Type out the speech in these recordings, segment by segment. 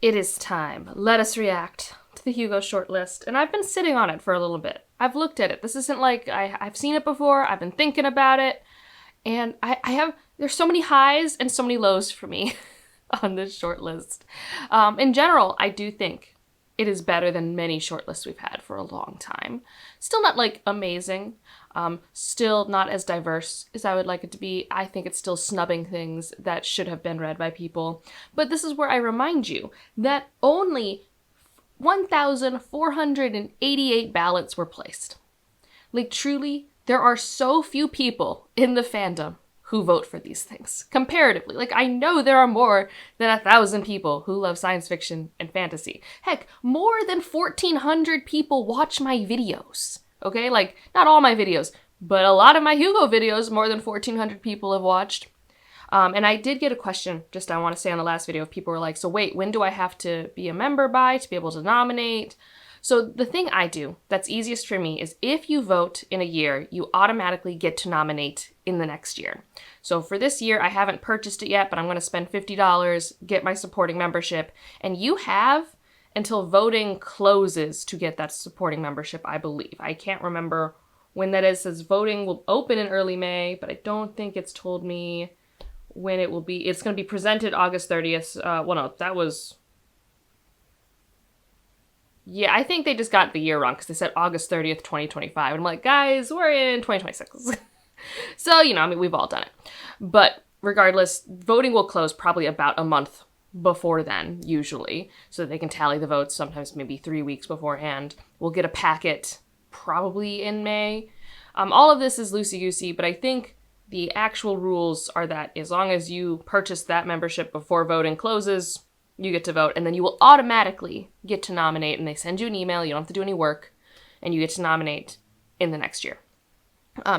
It is time. Let us react to the Hugo shortlist. And I've been sitting on it for a little bit. I've looked at it. This isn't like I've seen it before. I've been thinking about it. And there's so many highs and so many lows for me on this shortlist. In general, I do think it is better than many shortlists we've had for a long time. Still not like amazing. Still not as diverse as I would like it to be. I think it's still snubbing things that should have been read by people. But this is where I remind you that only 1,488 ballots were placed. Like, truly, there are so few people in the fandom who vote for these things, comparatively. Like, I know there are more than 1,000 people who love science fiction and fantasy. Heck, more than 1,400 people watch my videos, okay? Like, not all my videos, but a lot of my Hugo videos, more than 1,400 people have watched. And I did get a question, just I want to say on the last video, if people were like, so wait, when do I have to be a member by to be able to nominate? So the thing I do that's easiest for me is if you vote in a year, you automatically get to nominate in the next year. So for this year, I haven't purchased it yet, but I'm going to spend $50, get my supporting membership, and you have until voting closes to get that supporting membership, I believe. I can't remember when that is. It says voting will open in early May, but I don't think it's told me when it will be. It's going to be presented August 30th. Yeah, I think they just got the year wrong because they said August 30th, 2025. And I'm like, guys, we're in 2026. So, we've all done it. But regardless, voting will close probably about a month before then, usually, so that they can tally the votes, sometimes maybe 3 weeks beforehand. We'll get a packet probably in May. All of this is loosey-goosey, but I think the actual rules are that as long as you purchase that membership before voting closes, you get to vote, and then you will automatically get to nominate, and they send you an email, you don't have to do any work, and you get to nominate in the next year.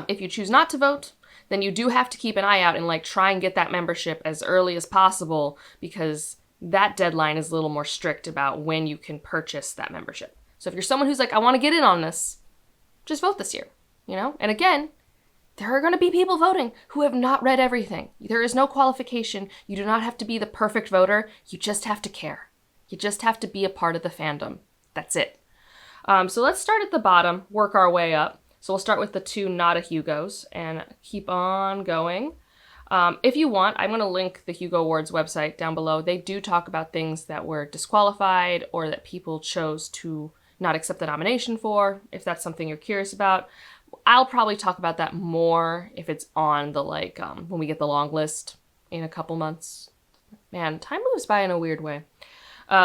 If you choose not to vote, then you do have to keep an eye out and try and get that membership as early as possible, because that deadline is a little more strict about when you can purchase that membership. So if you're someone who's like, I want to get in on this, just vote this year, And again, there are going to be people voting who have not read everything. There is no qualification. You do not have to be the perfect voter. You just have to care. You just have to be a part of the fandom. That's it. So let's start at the bottom, work our way up. So we'll start with the two Nada Hugos and keep on going. If you want, I'm going to link the Hugo Awards website down below. They do talk about things that were disqualified or that people chose to not accept the nomination for, if that's something you're curious about. I'll probably talk about that more if it's on the, when we get the long list in a couple months. Man, time moves by in a weird way.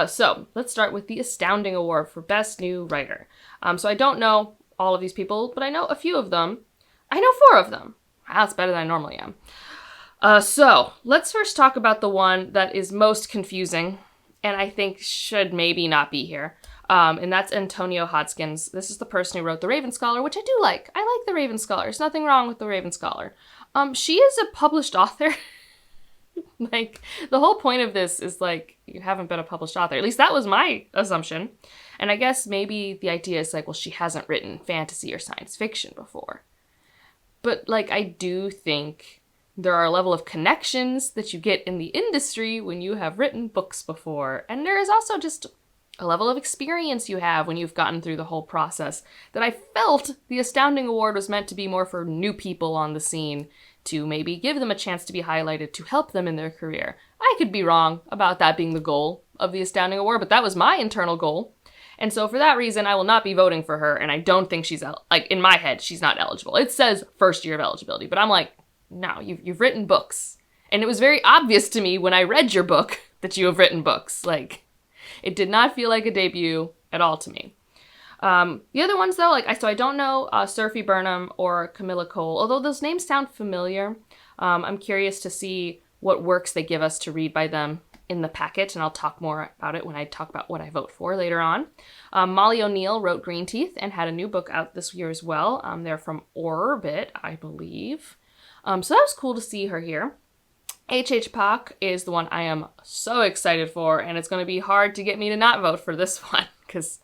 So let's start with the Astounding Award for Best New Writer. So I don't know all of these people, but I know a few of them. I know 4 of them. Wow, that's better than I normally am. So let's first talk about the one that is most confusing and I think should maybe not be here. And that's Antonio Hodgkins. This is the person who wrote The Raven Scholar, which I do like. I like The Raven Scholar. There's nothing wrong with The Raven Scholar. She is a published author. The whole point of this is, you haven't been a published author. At least that was my assumption. And I guess maybe the idea is, well, she hasn't written fantasy or science fiction before. But, I do think there are a level of connections that you get in the industry when you have written books before. And there is also just a level of experience you have when you've gotten through the whole process that I felt the Astounding Award was meant to be more for new people on the scene, to maybe give them a chance to be highlighted to help them in their career. I could be wrong about that being the goal of the Astounding Award, but that was my internal goal. And so for that reason, I will not be voting for her, and I don't think she's, in my head, she's not eligible. It says first year of eligibility, but I'm like, no, you've written books. And it was very obvious to me when I read your book that you have written books. It did not feel like a debut at all to me. The other ones, though, so I don't know Sophie Burnham or Camilla Cole, although those names sound familiar. I'm curious to see what works they give us to read by them in the packet, and I'll talk more about it when I talk about what I vote for later on. Molly O'Neill wrote Green Teeth and had a new book out this year as well. They're from Orbit, I believe. So that was cool to see her here. H.H. Pak is the one I am so excited for, and it's going to be hard to get me to not vote for this one, because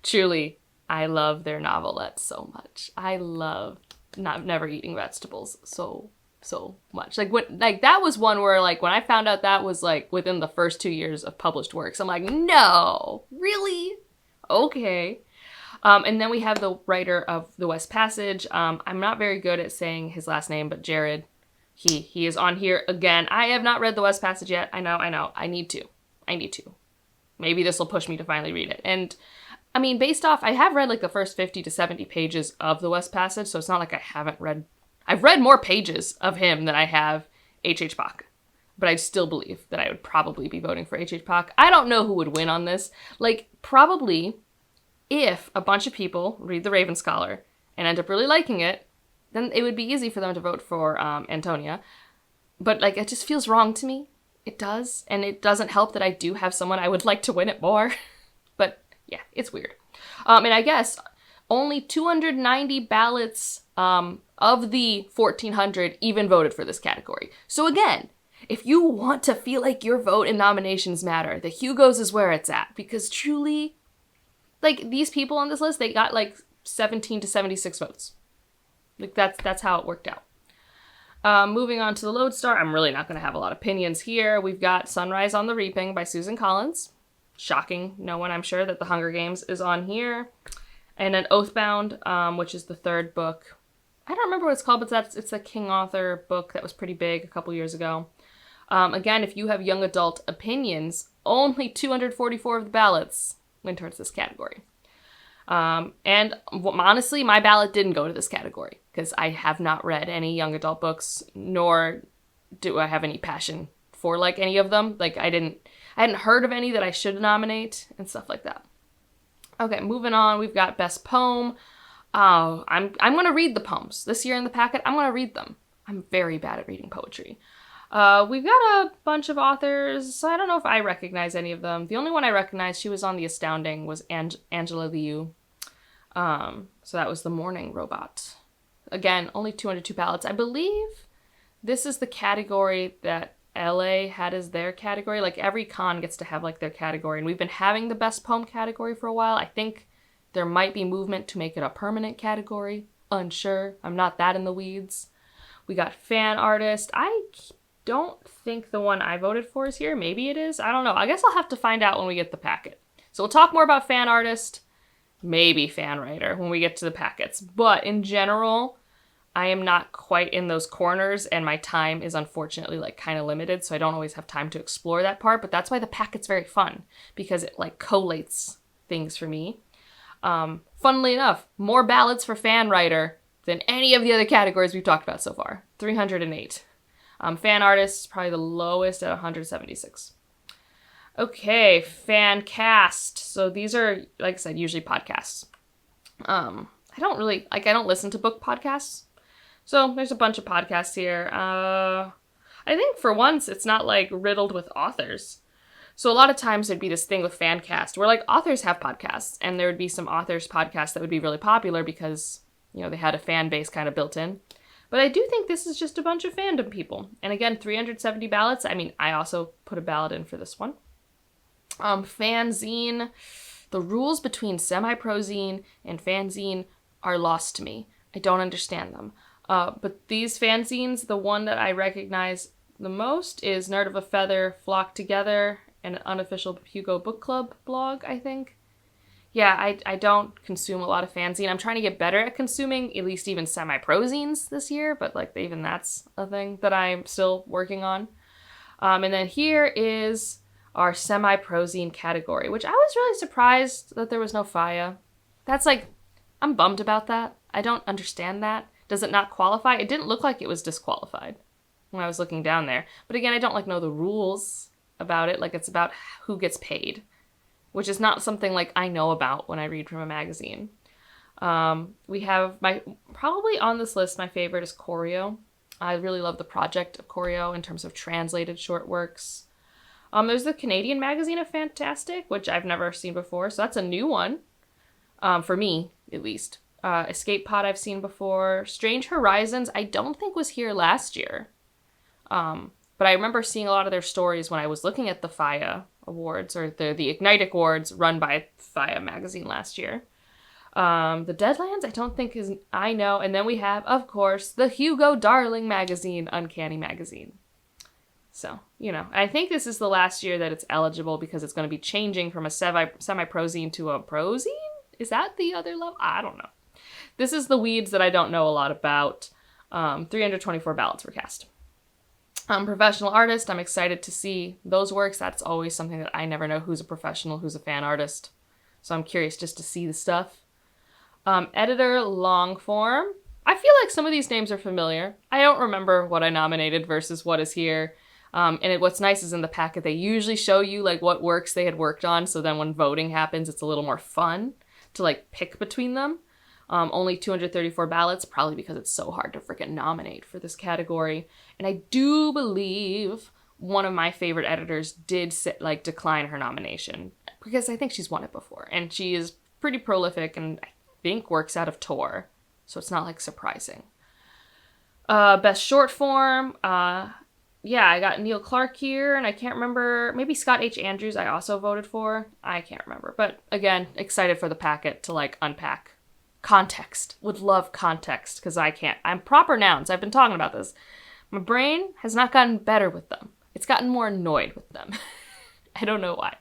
truly, I love their novelette so much. I love Never Eating Vegetables so so much. Like that was one where like when I found out that was like within the first 2 years of published works, I'm like, no, really? Okay. And then we have the writer of The West Passage. I'm not very good at saying his last name, but Jared, he is on here again. I have not read The West Passage yet. I know. I need to. Maybe this will push me to finally read it. And I mean, based off, I have read like the first 50 to 70 pages of The West Passage, so it's not like I haven't read. I've read more pages of him than I have H.H. Bach. But I still believe that I would probably be voting for H.H. Bach. I don't know who would win on this. Like, probably if a bunch of people read The Raven Scholar and end up really liking it, then it would be easy for them to vote for Antonia. But, like, it just feels wrong to me. It does. And it doesn't help that I do have someone I would like to win it more. But, yeah, it's weird. And I guess only 290 ballots of the 1,400 even voted for this category. So, again, if you want to feel like your vote in nominations matter, the Hugos is where it's at. Because truly, like, these people on this list, they got, like, 17 to 76 votes. Like, that's how it worked out. Moving on to the Lodestar, I'm really not going to have a lot of opinions here. We've got Sunrise on the Reaping by Susan Collins. Shocking no one, I'm sure, that The Hunger Games is on here. And then Oathbound, which is the third book. I don't remember what it's called, but it's a King Author book that was pretty big a couple years ago. Again, if you have young adult opinions, only 244 of the ballots went towards this category. And honestly, my ballot didn't go to this category because I have not read any young adult books, nor do I have any passion for like any of them. Like I hadn't heard of any that I should nominate and stuff like that. Okay, moving on. We've got Best Poem. I'm going to read the poems this year in the packet. I'm going to read them. I'm very bad at reading poetry. We've got a bunch of authors. So I don't know if I recognize any of them. The only one I recognize, she was on the Astounding, was Angela Liu. So that was The Morning Robot. Again, only 202 ballots. I believe this is the category that LA had as their category. Like every con gets to have like their category. And we've been having the Best Poem category for a while. I think there might be movement to make it a permanent category. Unsure. I'm not that in the weeds. We got Fan Artist. I don't think the one I voted for is here. Maybe it is. I don't know. I guess I'll have to find out when we get the packet. So we'll talk more about Fan Artist, maybe Fan Writer when we get to the packets. But in general, I am not quite in those corners and my time is unfortunately like kind of limited. So I don't always have time to explore that part. But that's why the packet's very fun because it like collates things for me. Funnily enough, more ballots for Fan Writer than any of the other categories we've talked about so far. 308. Fan Artist is probably the lowest at 176. Okay, Fancast. So these are, like I said, usually podcasts. I don't listen to book podcasts. So there's a bunch of podcasts here. I think for once it's not like riddled with authors. So a lot of times there'd be this thing with Fancast where like authors have podcasts and there would be some authors podcasts that would be really popular because, you know, they had a fan base kind of built in. But I do think this is just a bunch of fandom people. And again, 370 ballots. I mean, I also put a ballot in for this one. Fanzine. The rules between semi-prozine and fanzine are lost to me. I don't understand them. But these fanzines, the one that I recognize the most is Nerd of a Feather, Flock Together, and an unofficial Hugo book club blog, I think. Yeah, I don't consume a lot of fanzine. I'm trying to get better at consuming at least even semi-prozines this year, but like even that's a thing that I'm still working on. And then here is our semi-prozine category, which I was really surprised that there was no Faya. That's like, I'm bummed about that. I don't understand that. Does it not qualify? It didn't look like it was disqualified when I was looking down there. But again, I don't like know the rules about it. Like it's about who gets paid, which is not something like I know about when I read from a magazine. We have probably on this list, my favorite is Choreo. I really love the project of Choreo in terms of translated short works. There's the Canadian magazine of Fantastic, which I've never seen before. So that's a new one, for me, at least. Escape Pod I've seen before. Strange Horizons I don't think was here last year. But I remember seeing a lot of their stories when I was looking at the Faya Awards, or the Ignite Awards run by Faya magazine last year. The Deadlands, I don't think I know. And then we have, of course, the Hugo Darling magazine, Uncanny Magazine. So, I think this is the last year that it's eligible because it's going to be changing from a semi-prozine to a prozine? Is that the other level? I don't know. This is the weeds that I don't know a lot about. 324 ballots were cast. Professional artist, I'm excited to see those works. That's always something that I never know who's a professional, who's a fan artist. So I'm curious just to see the stuff. Editor, long form. I feel like some of these names are familiar. I don't remember what I nominated versus what is here. What's nice is in the packet, they usually show you like what works they had worked on. So then when voting happens, it's a little more fun to like pick between them. Only 234 ballots, probably because it's so hard to freaking nominate for this category. And I do believe one of my favorite editors did decline her nomination because I think she's won it before. And she is pretty prolific and I think works out of Tor. So it's not like surprising. Best short form. I got Neil Clark here, and I can't remember. Maybe Scott H. Andrews I also voted for. I can't remember. But again, excited for the packet to like unpack. Context. Would love context because I can't. I'm proper nouns. I've been talking about this. My brain has not gotten better with them. It's gotten more annoyed with them. I don't know why.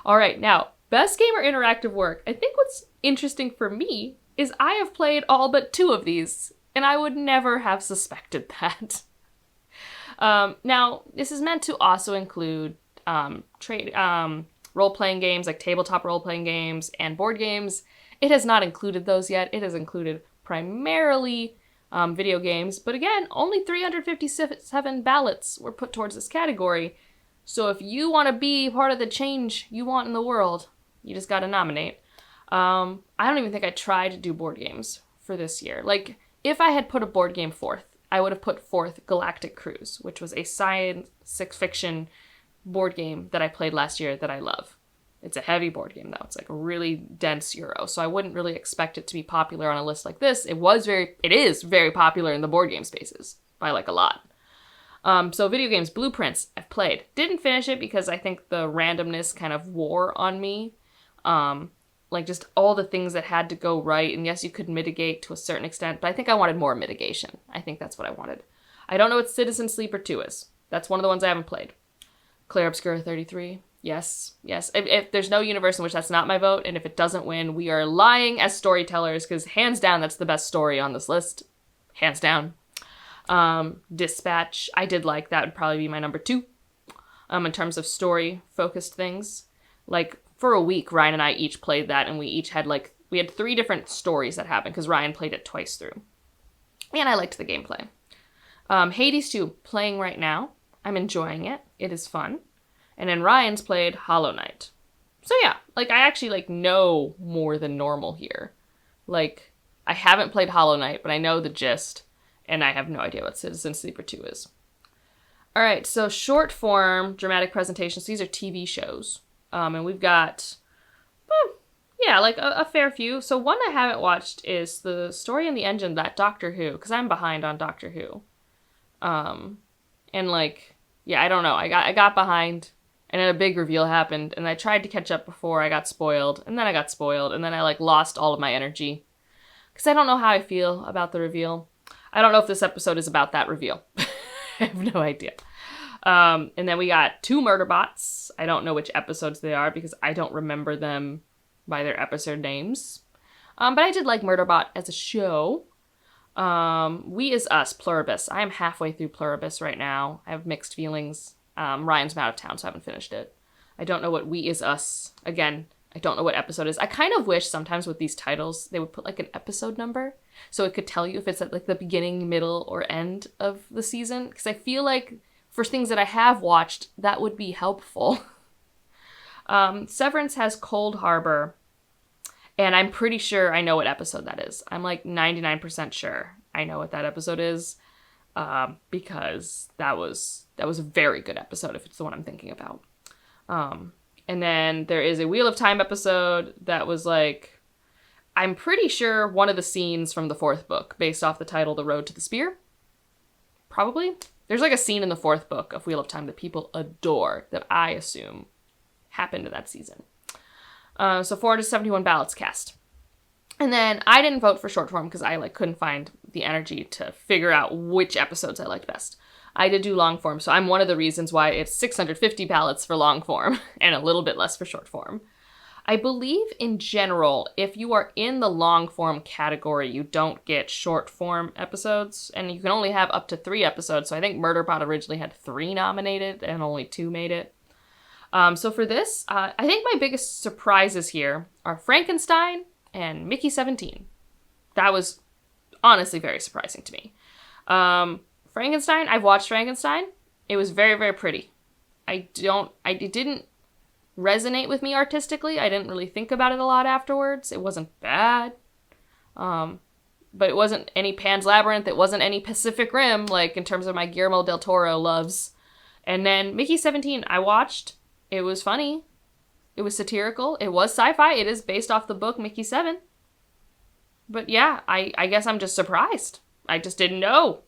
All right, now, best game or interactive work. I think what's interesting for me is I have played all but 2 of these, and I would never have suspected that. Now, this is meant to also include role-playing games, like tabletop role-playing games and board games. It has not included those yet. It has included primarily video games. But again, only 357 ballots were put towards this category. So if you want to be part of the change you want in the world, you just got to nominate. I don't even think I tried to do board games for this year. Like, if I had put a board game fourth, I would have put fourth Galactic Cruise, which was a science fiction board game that I played last year that I love. It's a heavy board game, though. It's like a really dense Euro, so I wouldn't really expect it to be popular on a list like this. It is very popular in the board game spaces by like a lot. So video games, Blueprints, I've played. Didn't finish it because I think the randomness kind of wore on me. Like just all the things that had to go right, and yes, you could mitigate to a certain extent, but I think I wanted more mitigation. I think that's what I wanted. I don't know what Citizen Sleeper 2 is. That's one of the ones I haven't played. Clair Obscura 33. Yes. If there's no universe in which that's not my vote, and if it doesn't win, we are lying as storytellers, because hands down, that's the best story on this list. Hands down. Dispatch, I did like. That would probably be my number 2. In terms of story-focused things. Like, for a week, Ryan and I each played that, and we each had, we had 3 different stories that happened, because Ryan played it twice through. And I liked the gameplay. Hades 2, playing right now. I'm enjoying it. It is fun. And then Ryan's played Hollow Knight. So yeah, I actually, know more than normal here. I haven't played Hollow Knight, but I know the gist, and I have no idea what Citizen Sleeper 2 is. Alright, so short form dramatic presentations. These are TV shows. And we've got, a fair few. So one I haven't watched is The Story in the Engine, that Doctor Who, because I'm behind on Doctor Who. I don't know. I got behind, and then a big reveal happened, and I tried to catch up before I got spoiled, and then I got spoiled, and then I, lost all of my energy. Because I don't know how I feel about the reveal. I don't know if this episode is about that reveal. I have no idea. And then we got 2 Murderbots. I don't know which episodes they are, because I don't remember them by their episode names. But I did like Murderbot as a show. We Is Us, Pluribus. I am halfway through Pluribus right now. I have mixed feelings. Ryan's been out of town, so I haven't finished it. I don't know what We Is Us. Again, I don't know what episode is. I kind of wish sometimes with these titles, they would put an episode number, so it could tell you if it's at the beginning, middle, or end of the season. Because I feel like for things that I have watched, that would be helpful. Severance has Cold Harbor. And I'm pretty sure I know what episode that is. I'm 99% sure I know what that episode is, because that was a very good episode if it's the one I'm thinking about. And then there is a Wheel of Time episode that was I'm pretty sure one of the scenes from the 4th book, based off the title The Road to the Spear. Probably. There's a scene in the 4th book of Wheel of Time that people adore that I assume happened in that season. So 471 ballots cast. And then I didn't vote for short form because I couldn't find the energy to figure out which episodes I liked best. I did do long form, so I'm one of the reasons why it's 650 ballots for long form and a little bit less for short form. I believe in general, if you are in the long form category, you don't get short form episodes, and you can only have up to 3 episodes. So I think Murderbot originally had 3 nominated and only 2 made it. So for this, I think my biggest surprises here are Frankenstein and Mickey 17. That was honestly very surprising to me. Frankenstein, I've watched Frankenstein. It was very, very pretty. It didn't resonate with me artistically. I didn't really think about it a lot afterwards. It wasn't bad. But it wasn't any Pan's Labyrinth. It wasn't any Pacific Rim, in terms of my Guillermo del Toro loves. And then Mickey 17, I watched. It was funny. It was satirical. It was sci-fi. It is based off the book Mickey 7. But yeah, I guess I'm just surprised. I just didn't know.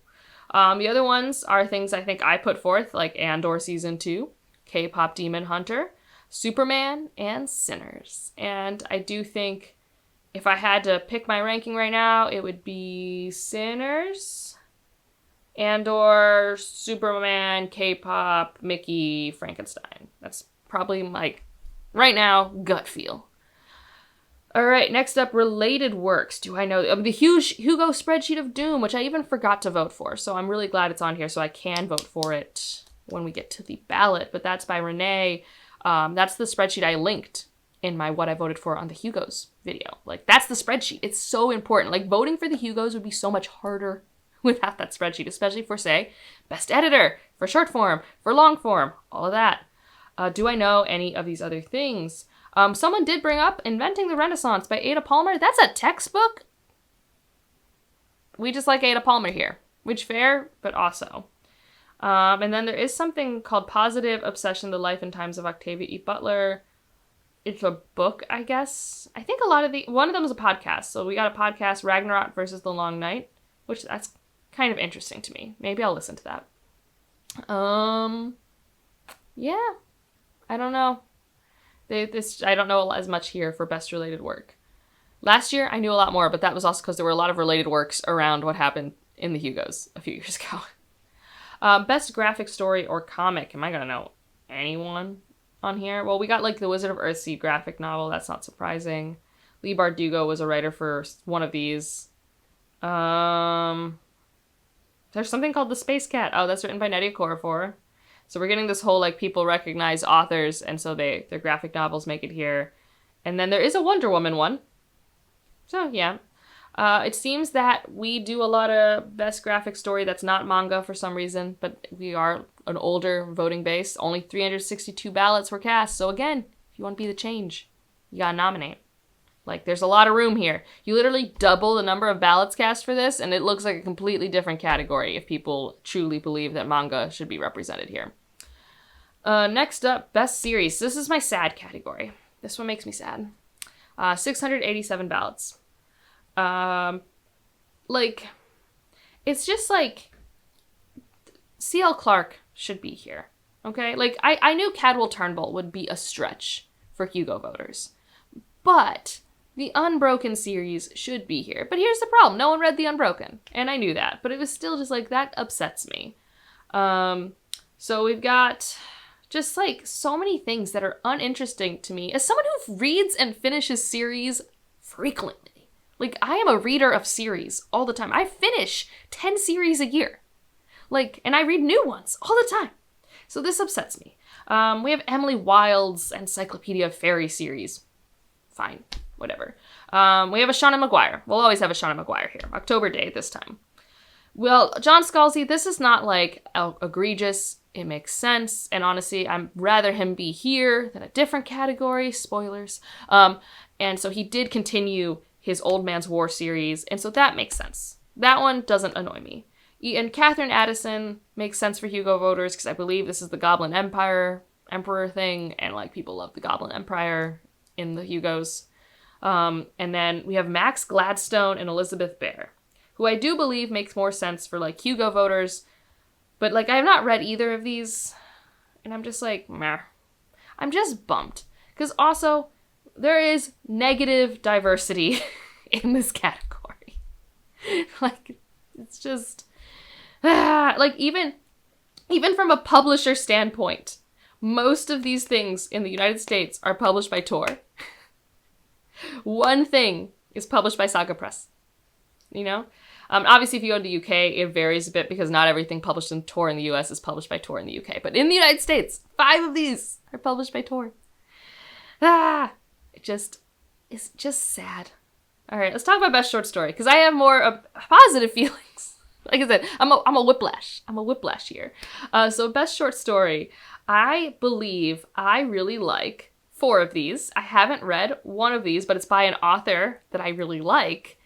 The other ones are things I think I put forth, like Andor Season 2, K-Pop Demon Hunter, Superman, and Sinners. And I do think if I had to pick my ranking right now, it would be Sinners, Andor, Superman, K-Pop, Mickey, Frankenstein. That's probably my, right now, gut feel. All right, next up, related works. Do I know? The Hugo Spreadsheet of Doom, which I even forgot to vote for. So I'm really glad it's on here so I can vote for it when we get to the ballot. But that's by Renee. That's the spreadsheet I linked in my What I Voted For on the Hugos video. That's the spreadsheet. It's so important. Voting for the Hugos would be so much harder without that spreadsheet, especially for, say, Best Editor, for short form, for long form, all of that. Do I know any of these other things? Someone did bring up Inventing the Renaissance by Ada Palmer. That's a textbook. We just like Ada Palmer here, which fair, but also. And then there is something called Positive Obsession, The Life and Times of Octavia E. Butler. It's a book, I guess. I think one of them is a podcast. So we got a podcast, Ragnarok versus The Long Night, which that's kind of interesting to me. Maybe I'll listen to that. Yeah, I don't know. I don't know as much here for best related work. Last year, I knew a lot more, but that was also because there were a lot of related works around what happened in the Hugos a few years ago. Best graphic story or comic. Am I going to know anyone on here? Well, we got The Wizard of Earthseed graphic novel. That's not surprising. Leigh Bardugo was a writer for one of these. There's something called The Space Cat. Oh, that's written by Nnedi Okorafor. So we're getting this whole, people recognize authors, and so their graphic novels make it here. And then there is a Wonder Woman one. So, yeah. It seems that we do a lot of best graphic story that's not manga for some reason, but we are an older voting base. Only 362 ballots were cast. So, again, if you want to be the change, you gotta nominate. There's a lot of room here. You literally double the number of ballots cast for this, and it looks like a completely different category if people truly believe that manga should be represented here. Next up, Best Series. This is my sad category. This one makes me sad. 687 ballots. It's just C.L. Clarke should be here, okay? I knew Cadwell Turnbull would be a stretch for Hugo voters, but the Unbroken series should be here. But here's the problem. No one read The Unbroken, and I knew that, but it was still just that upsets me. So we've got just so many things that are uninteresting to me as someone who reads and finishes series frequently. I am a reader of series all the time. I finish 10 series a year. And I read new ones all the time. So this upsets me. We have Emily Wilde's Encyclopedia of Fairy series. Fine, whatever. We have a Shauna Maguire. We'll always have a Shauna Maguire here. October Day this time. Well, John Scalzi, this is not egregious. It makes sense. And honestly, I'd rather him be here than a different category. Spoilers. And so he did continue his Old Man's War series. And so that makes sense. That one doesn't annoy me. And Catherine Addison makes sense for Hugo voters because I believe this is the Goblin Emperor thing. And people love the Goblin Empire in the Hugos. And then we have Max Gladstone and Elizabeth Bear, who I do believe makes more sense for Hugo voters. But I have not read either of these. And I'm just meh. I'm just bummed. Because also, there is negative diversity in this category. Like, it's just, like, even from a publisher standpoint, most of these things in the United States are published by Tor. One thing is published by Saga Press, you know? Obviously, if you go to the UK, it varies a bit because not everything published in Tor in the US is published by Tor in the UK. But in the United States, 5 of these are published by Tor. It's just sad. All right, let's talk about Best Short Story, because I have more positive feelings. Like I said, I'm a whiplash. I'm a whiplash here. So Best Short Story, I believe I really like 4 of these. I haven't read one of these, but it's by an author that I really like.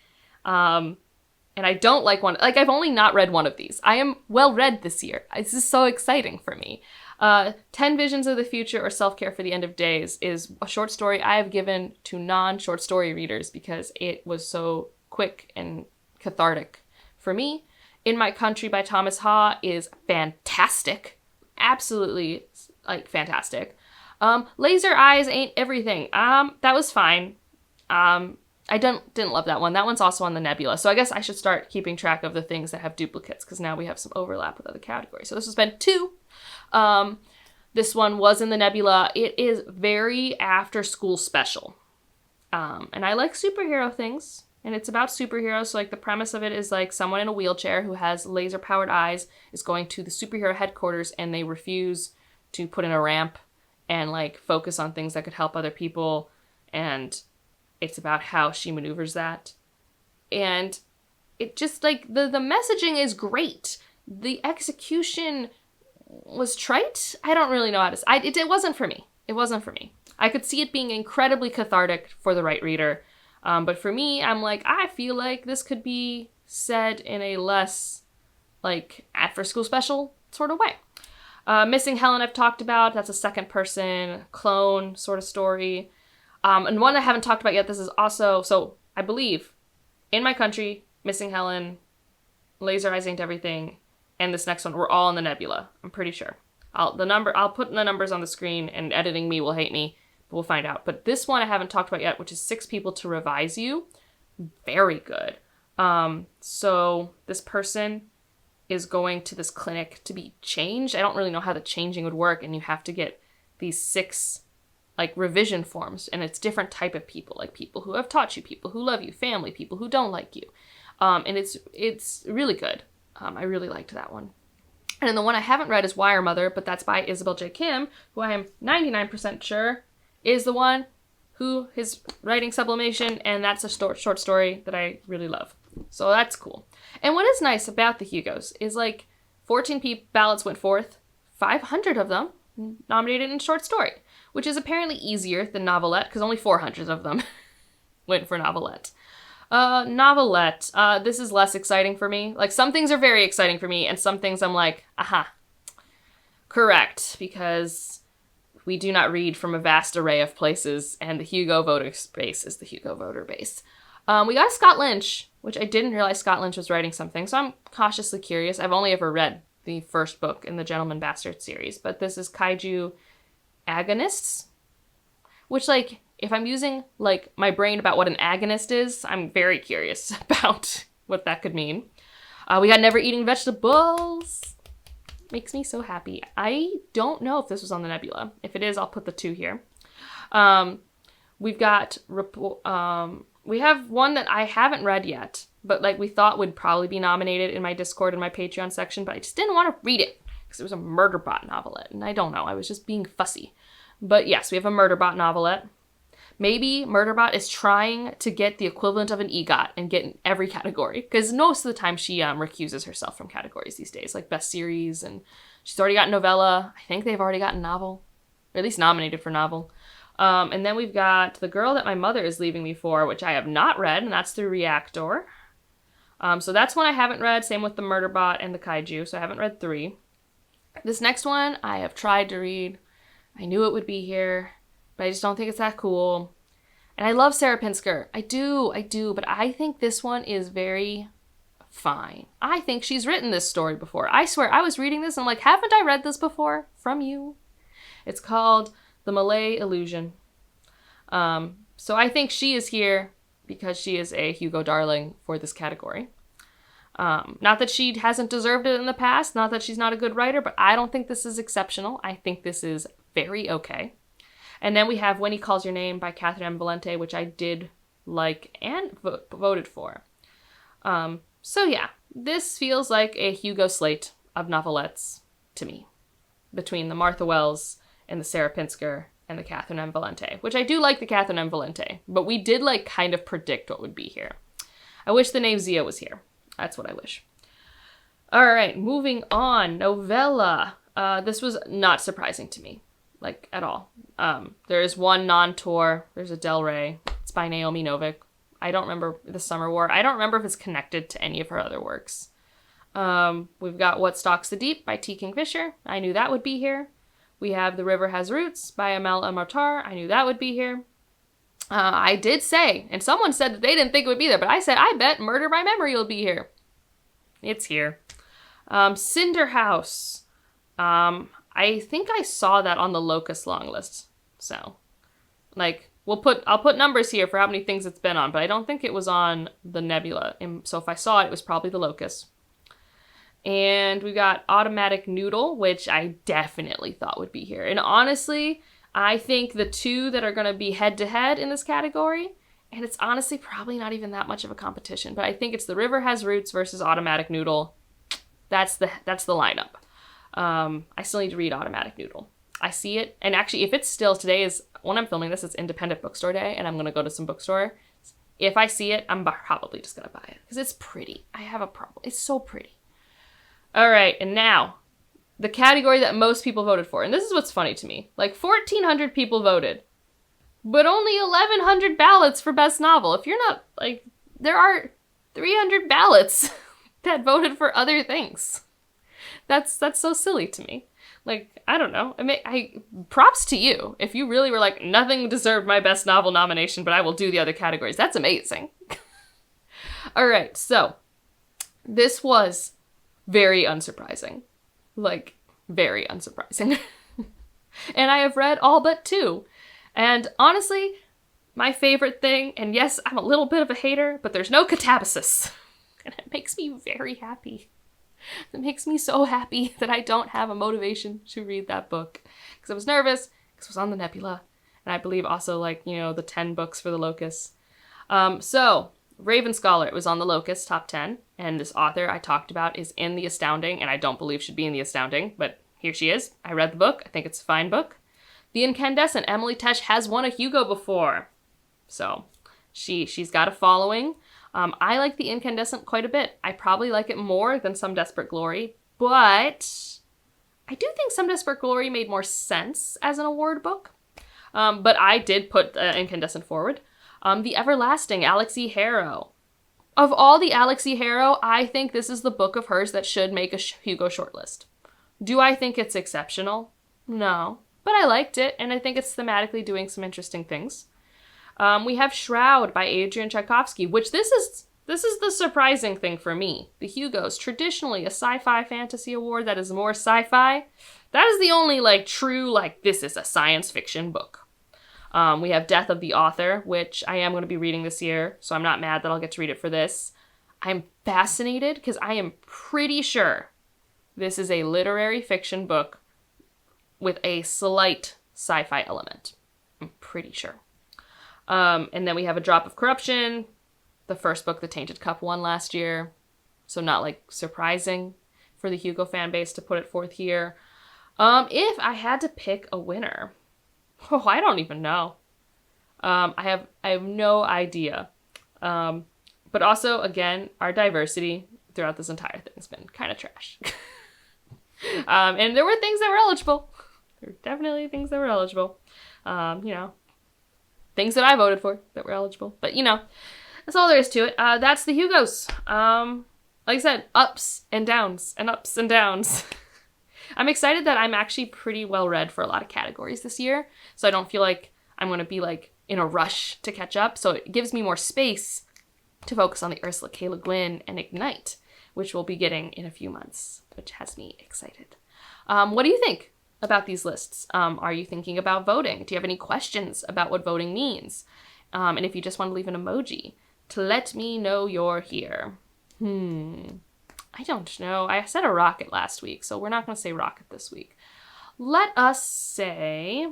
And I don't like one. Like, I've only not read one of these. I am well read this year. This is so exciting for me. 10 Visions of the Future or Self-Care for the End of Days is a short story I have given to non-short story readers because it was so quick and cathartic for me. In My Country by Thomas Ha is fantastic. Absolutely, like, fantastic. Laser Eyes Ain't Everything. That was fine. I didn't love that one. That one's also on the Nebula. So I guess I should start keeping track of the things that have duplicates, because now we have some overlap with other categories. So this has been 2. This one was in the Nebula. It is very after school special. And I like superhero things. And it's about superheroes. So, like, the premise of it is, like, someone in a wheelchair who has laser-powered eyes is going to the superhero headquarters, and they refuse to put in a ramp and, like, focus on things that could help other people. And it's about how she maneuvers that. And it just, like, the messaging is great. The execution was trite. I don't really know how to say it. It wasn't for me. It wasn't for me. I could see it being incredibly cathartic for the right reader. But for me, I'm like, I feel like this could be said in a less, like, after school special sort of way. Missing Helen I've talked about. That's a second person clone sort of story. And one I haven't talked about yet, this is also, so I believe, In My Country, Missing Helen, Laser Eyes Ain't Everything, and this next one, we're all in the Nebula. I'm pretty sure. I'll put the numbers on the screen, and editing me will hate me, but we'll find out. But this one I haven't talked about yet, which is 6 People to Revise You. Very good. So this person is going to this clinic to be changed. I don't really know how the changing would work, and you have to get these 6 like revision forms, and it's different type of people, like people who have taught you, people who love you, family, people who don't like you. And it's really good. I really liked that one. And then the one I haven't read is Wire Mother, but that's by Isabel J. Kim, who I am 99% sure is the one who is writing Sublimation, and that's a short story that I really love. So that's cool. And what is nice about the Hugos is, like, 14 ballots went forth, 500 of them nominated in short story, which is apparently easier than novelette, because only 400 of them went for novelette. Novelette, this is less exciting for me. Like, some things are very exciting for me, and some things I'm like, aha. Correct, because we do not read from a vast array of places, and the Hugo voter base is the Hugo voter base. We got Scott Lynch, which I didn't realize Scott Lynch was writing something, so I'm cautiously curious. I've only ever read the first book in the Gentleman Bastard series, but this is Kaiju Agonists, which, like, if I'm using, like, my brain about what an agonist is, I'm very curious about what that could mean. We got Never Eating Vegetables. Makes me so happy. I don't know if this was on the Nebula. If it is, I'll put the 2 here. We've got, we have one that I haven't read yet, but, like, we thought would probably be nominated in my Discord and my Patreon section, but I just didn't want to read it because it was a Murderbot novelette, and I don't know, I was just being fussy. But yes, we have a Murderbot novelette. Maybe Murderbot is trying to get the equivalent of an EGOT and get in every category, because most of the time she recuses herself from categories these days, like Best Series, and she's already got Novella. I think they've already gotten novel, or at least nominated for novel. And then we've got The Girl That My Mother Is Leaving Me For, which I have not read, and that's through Reactor. So that's one I haven't read, same with the Murderbot and the Kaiju, so I haven't read 3. This next one I have tried to read. I knew it would be here, but I just don't think it's that cool. And I love Sarah Pinsker. I do, but I think this one is very fine. I think she's written this story before. I swear, I was reading this and I'm like, haven't I read this before from you? It's called The Malay Illusion. So I think she is here because she is a Hugo darling for this category. Not that she hasn't deserved it in the past, not that she's not a good writer, but I don't think this is exceptional. I think this is very okay. And then we have When He Calls Your Name by Catherine M. Valente, which I did like and voted for. So yeah, this feels like a Hugo slate of novelettes to me, between the Martha Wells and the Sarah Pinsker and the Catherine M. Valente, which I do like the Catherine M. Valente, but we did like kind of predict what would be here. I wish the name Zia was here. That's what I wish. All right, moving on. Novella. This was not surprising to me, like at all. There is one non-tour. There's a Del Rey. It's by Naomi Novik. I don't remember The Summer War. I don't remember if it's connected to any of her other works. We've got What Stalks the Deep by T. Kingfisher. I knew that would be here. We have The River Has Roots by Amel Amartar. I knew that would be here. I did say, and someone said that they didn't think it would be there, but I said, I bet Murder by Memory will be here. It's here. Cinder House. I think I saw that on the Locust long list. So, like, I'll put numbers here for how many things it's been on, but I don't think it was on the Nebula. And so if I saw it, it was probably the Locust. And we got Automatic Noodle, which I definitely thought would be here. And honestly, I think the two that are going to be head-to-head in this category, and it's honestly probably not even that much of a competition, but I think it's The River Has Roots versus Automatic Noodle. That's the lineup. I still need to read Automatic Noodle. I see it, and actually, if it's still, today is, when I'm filming this, it's Independent Bookstore Day, and I'm going to go to some bookstore. If I see it, I'm probably just going to buy it, because it's pretty. I have a problem. It's so pretty. All right, and now, the category that most people voted for, and this is what's funny to me. Like, 1,400 people voted, but only 1,100 ballots for Best Novel. If you're not, like, there are 300 ballots that voted for other things. That's so silly to me. Like, I don't know. I mean, props to you. If you really were like, nothing deserved my Best Novel nomination, but I will do the other categories. That's amazing. All right, so this was very unsurprising. Like, very unsurprising. And I have read all but two. And honestly, my favorite thing, and yes, I'm a little bit of a hater, but there's no catabasis. And it makes me very happy. It makes me so happy that I don't have a motivation to read that book. Because I was nervous, because it was on the Nebula. And I believe also, like, you know, the 10 books for the Locust. So, Raven Scholar, it was on the Locust top 10. And this author I talked about is in the Astounding, and I don't believe should be in the Astounding, but here she is. I read the book. I think it's a fine book. The Incandescent, Emily Tesh has won a Hugo before. So, she's got a following. I like The Incandescent quite a bit. I probably like it more than Some Desperate Glory, but I do think Some Desperate Glory made more sense as an award book. But I did put Incandescent forward. The Everlasting, Alex E. Harrow. Of all the Alex E. Harrow, I think this is the book of hers that should make a Hugo shortlist. Do I think it's exceptional? No. But I liked it, and I think it's thematically doing some interesting things. We have Shroud by Adrian Tchaikovsky, which this is the surprising thing for me. The Hugos, traditionally a sci-fi fantasy award that is more sci-fi. That is the only, like, true, like, this is a science fiction book. We have Death of the Author, which I am going to be reading this year, so I'm not mad that I'll get to read it for this. I'm fascinated because I am pretty sure this is a literary fiction book with a slight sci-fi element. I'm pretty sure. And then we have A Drop of Corruption, the first book The Tainted Cup won last year. So not, like, surprising for the Hugo fan base to put it forth here. If I had to pick a winner, I don't even know. I have no idea. But also, again, our diversity throughout this entire thing has been kind of trash. And there were things that were eligible. There were definitely things that were eligible. You know, things that I voted for that were eligible. But, you know, that's all there is to it. That's the Hugos. Like I said, ups and downs and ups and downs. I'm excited that I'm actually pretty well read for a lot of categories this year. So I don't feel like I'm going to be, like, in a rush to catch up. So it gives me more space to focus on the Ursula K. Le Guin and Ignite, which we'll be getting in a few months, which has me excited. What do you think about these lists? Are you thinking about voting? Do you have any questions about what voting means? And if you just want to leave an emoji, to let me know you're here. I don't know. I said a rocket last week, so we're not going to say rocket this week. Let us say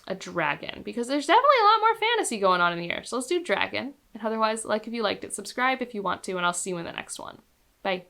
a dragon, because there's definitely a lot more fantasy going on in here. So let's do dragon. And otherwise, like if you liked it, subscribe if you want to, and I'll see you in the next one. Bye.